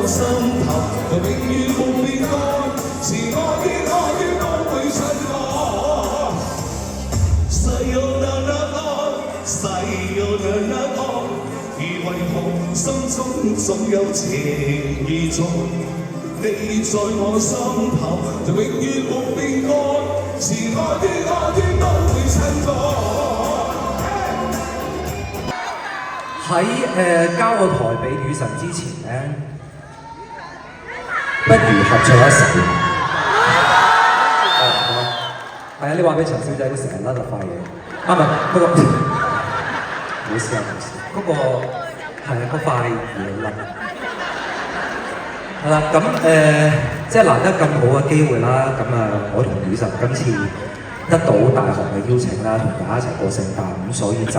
我心頭，就永遠沒變改。是我的都會親我。Sayonara，以為何心中總有情意在，你在我心頭，就永遠沒變改。是我的都會親我。喺交個台俾女神之前咧，不如合唱一首。係啊，你話俾陳小姐，佢成日甩塊嘢。啊唔係，嗰個冇事啊冇事，嗰個係啊嗰塊嘢甩。係啦，咁即係難得咁好嘅機會啦，咁我同女神今次得到大學嘅邀請啦，同大家一齊過聖誕，咁所以就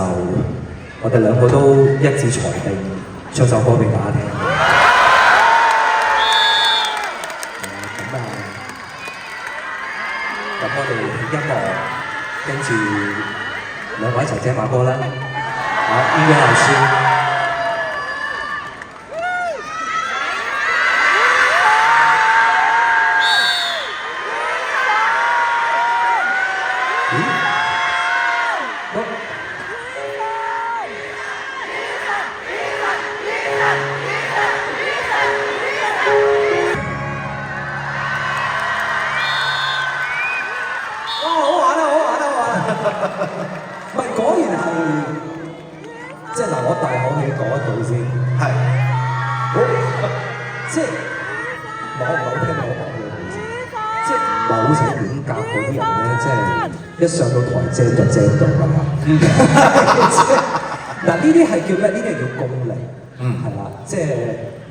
我哋兩個都一致裁定唱首歌俾大家聽。咁我哋音樂跟住兩位一齊聽馬歌啦。好，音樂老師。唔係果然係，即係嗱，我大口氣講一句先，係，即係我唔係好聽到我講嘅句先，即係唔係好想亂夾嗰啲人咧，即係一上到台正就正到㗎嘛。嗱呢啲係叫咩？呢啲係叫功力，係啦，即係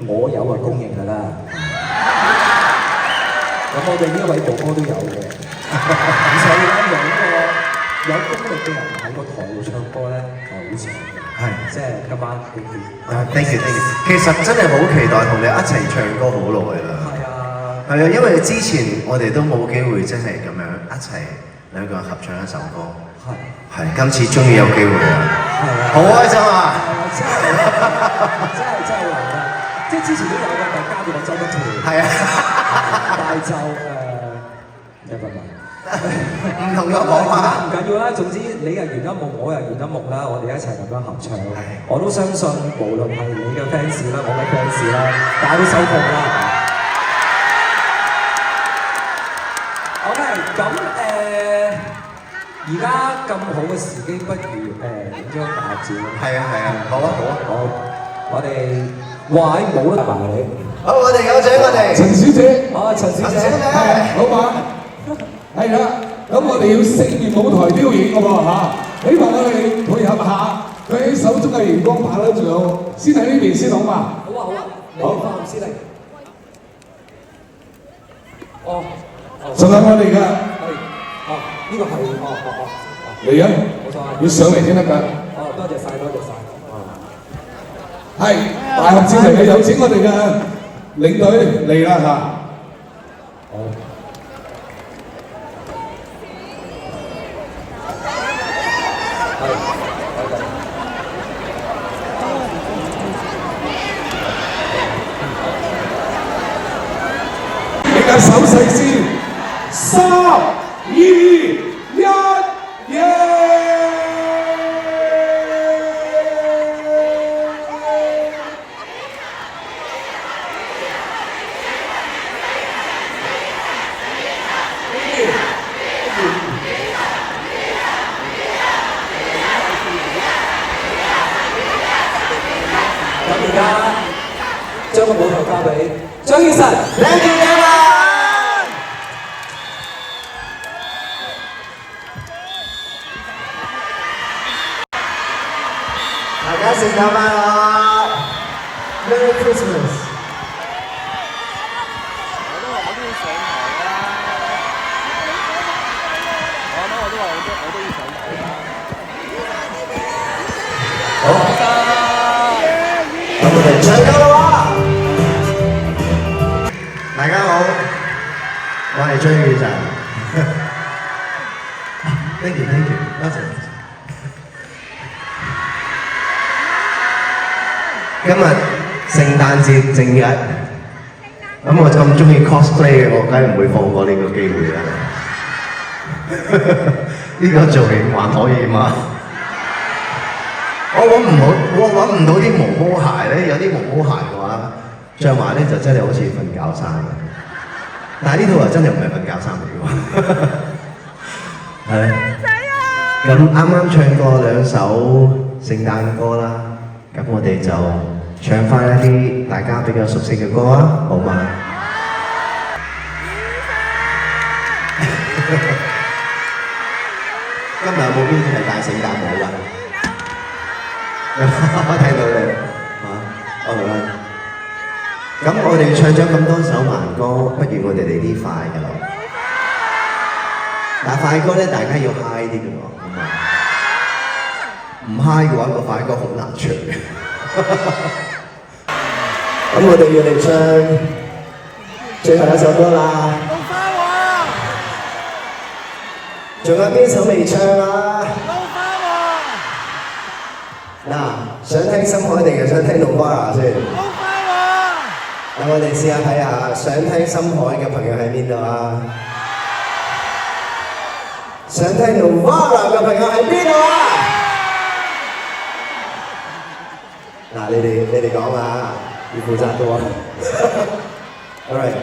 我有就公認㗎啦。咁我哋呢一位哥哥都有嘅，咁所以咧兩個有功力嘅人喺個台度唱歌咧，就好正。係，即係今晚thank you。其實真係好期待同你一齊唱歌好耐啦。係啊，係啊，因為之前我哋都冇機會真係咁樣一齊兩個人合唱一首歌。係，今次終於有機會啦。係啊，好開心啊！真係好難得。即係之前都有嘅，但係加咗個周不團。係啊，大就never mind。唔同嘅講法，唔緊要啦。總之你又圓一夢，我又圓一夢啦。我哋一齊咁樣合唱，我都相信無論係你嘅 fans 啦，我嘅 fans 啦，大家都收貨啦。OK， 咁而家咁好嘅時機，不如影張大照。係啊，好啊，我哋話喺冇得埋你。好，我哋有請我哋陳小姐。陳小姐，老闆。係啦，咁我哋要4面舞台表演嘅喎嚇，希望我哋配合下佢喺手中嘅熒光棒啦，仲有先喺呢邊先好嘛？好啊，你放先嚟。仲有我哋嘅。呢個係嚟啊！冇錯，要上嚟先得㗎。多謝晒。係大合照嚟嘅，有請我哋嘅領隊嚟啦嚇。好。手勢先，3、2、1，耶！咁而家將個舞台交俾張醫生 ，Thank you。大家聖誕快樂 ，Merry Christmas！ 我都要上台啦！我都要上台啦！好，咁我哋唱歌啦喎！大家好，我係張宇晨。Thank you，多謝。今日聖誕節正日，咁我咁中意 cosplay 嘅，我梗係唔會放過呢個機會啦。呢個造型還可以嘛？我揾唔到啲毛毛鞋咧，有啲毛毛鞋嘅話，着埋咧就真係好似瞓覺衫嘅。但係呢套又真係唔係瞓覺衫嚟嘅喎。係。咁啱啱唱過2首聖誕歌啦，咁我哋就唱翻一啲大家比較熟悉嘅歌啊，好嗎？今日有冇邊個係戴聖誕帽㗎？我睇到你好啦。咁我哋唱咗咁多首慢歌，不如我哋嚟啲快嘅咯。但快歌咧，大家要 high 啲嘅喎，好嘛？唔 high 嘅話，個快歌好難唱嘅。咁我哋要嚟唱最後一首歌啦。仲有邊首未唱啊？嗱，想聽深海定係想聽龍巴先？等我哋試下睇下，想聽深海嘅朋友喺邊度啊？想聽龍巴嘅朋友喺邊度啊？嗱，你哋講啊，要負責嘅喎。All right。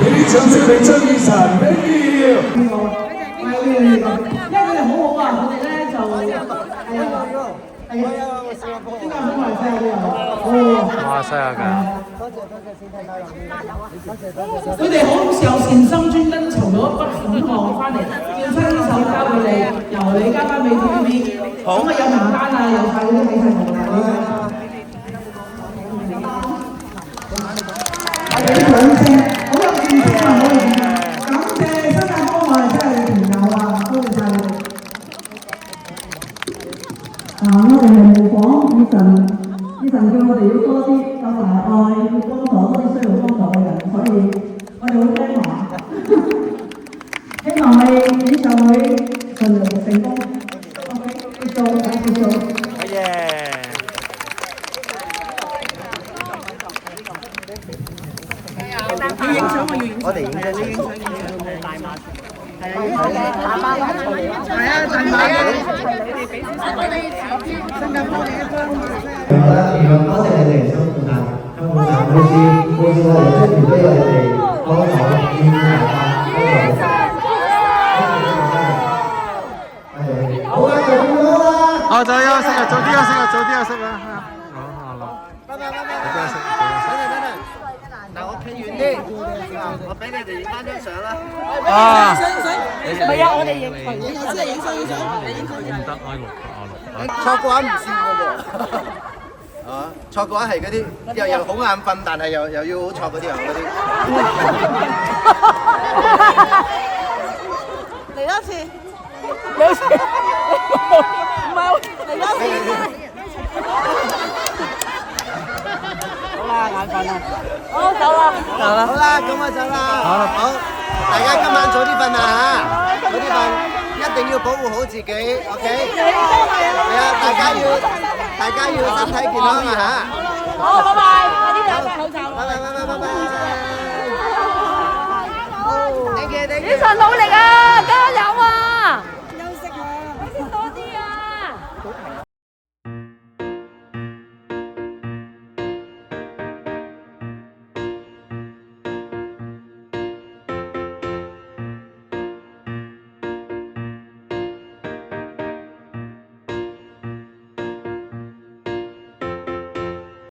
俾啲掌聲俾張雨晨 ，thank you。因為佢哋好好啊，佢哋咧就係啊，新加坡、馬來西亞都有。馬來西亞㗎。佢哋好有善心，專登籌咗一筆款項翻嚟，要將呢首交俾你，由你交翻俾 TVB。咁啊有名單啊，有晒嗰啲俾晒我啦。俾啲掌聲。感謝新加坡馬來西亞嘅朋友啊，多謝晒你哋。我哋係模仿以神叫我哋要多啲有大愛，要幫助多啲需要幫助嘅人，所以我哋好聽話。希望你演唱會順利成功。OK， 繼續。要影相，我哋影相，大馬，係啊，大馬係啊，大馬你哋俾少少新加坡嘅一張。好啦，多謝你哋香港站每次我哋出團都有你哋幫手見大家，好啦，就咁多啦。早啲休息啊，早啲休息啦。好，拜拜。嗱，我企遠啲，我俾你哋影翻張相啦。啊！唔係啊，我哋影佢，我知係影相，你影佢唔得，錯嘅話唔算嘅喎。啊，錯嘅話係嗰啲又好眼瞓，但係又要好錯嗰啲啊嗰啲。嚟多次，唔係嚟多次。好啦，眼瞓啦。好，走啦。好啦，咁我走啦。好，大家今晚早啲瞓啦嚇，早啲瞓，一定要保護好自己 ，OK？ 係啊，大家要身體健康啊嚇。好，拜拜，快啲戴口罩。拜拜。Thank you。雨晨努力啊，加油啊！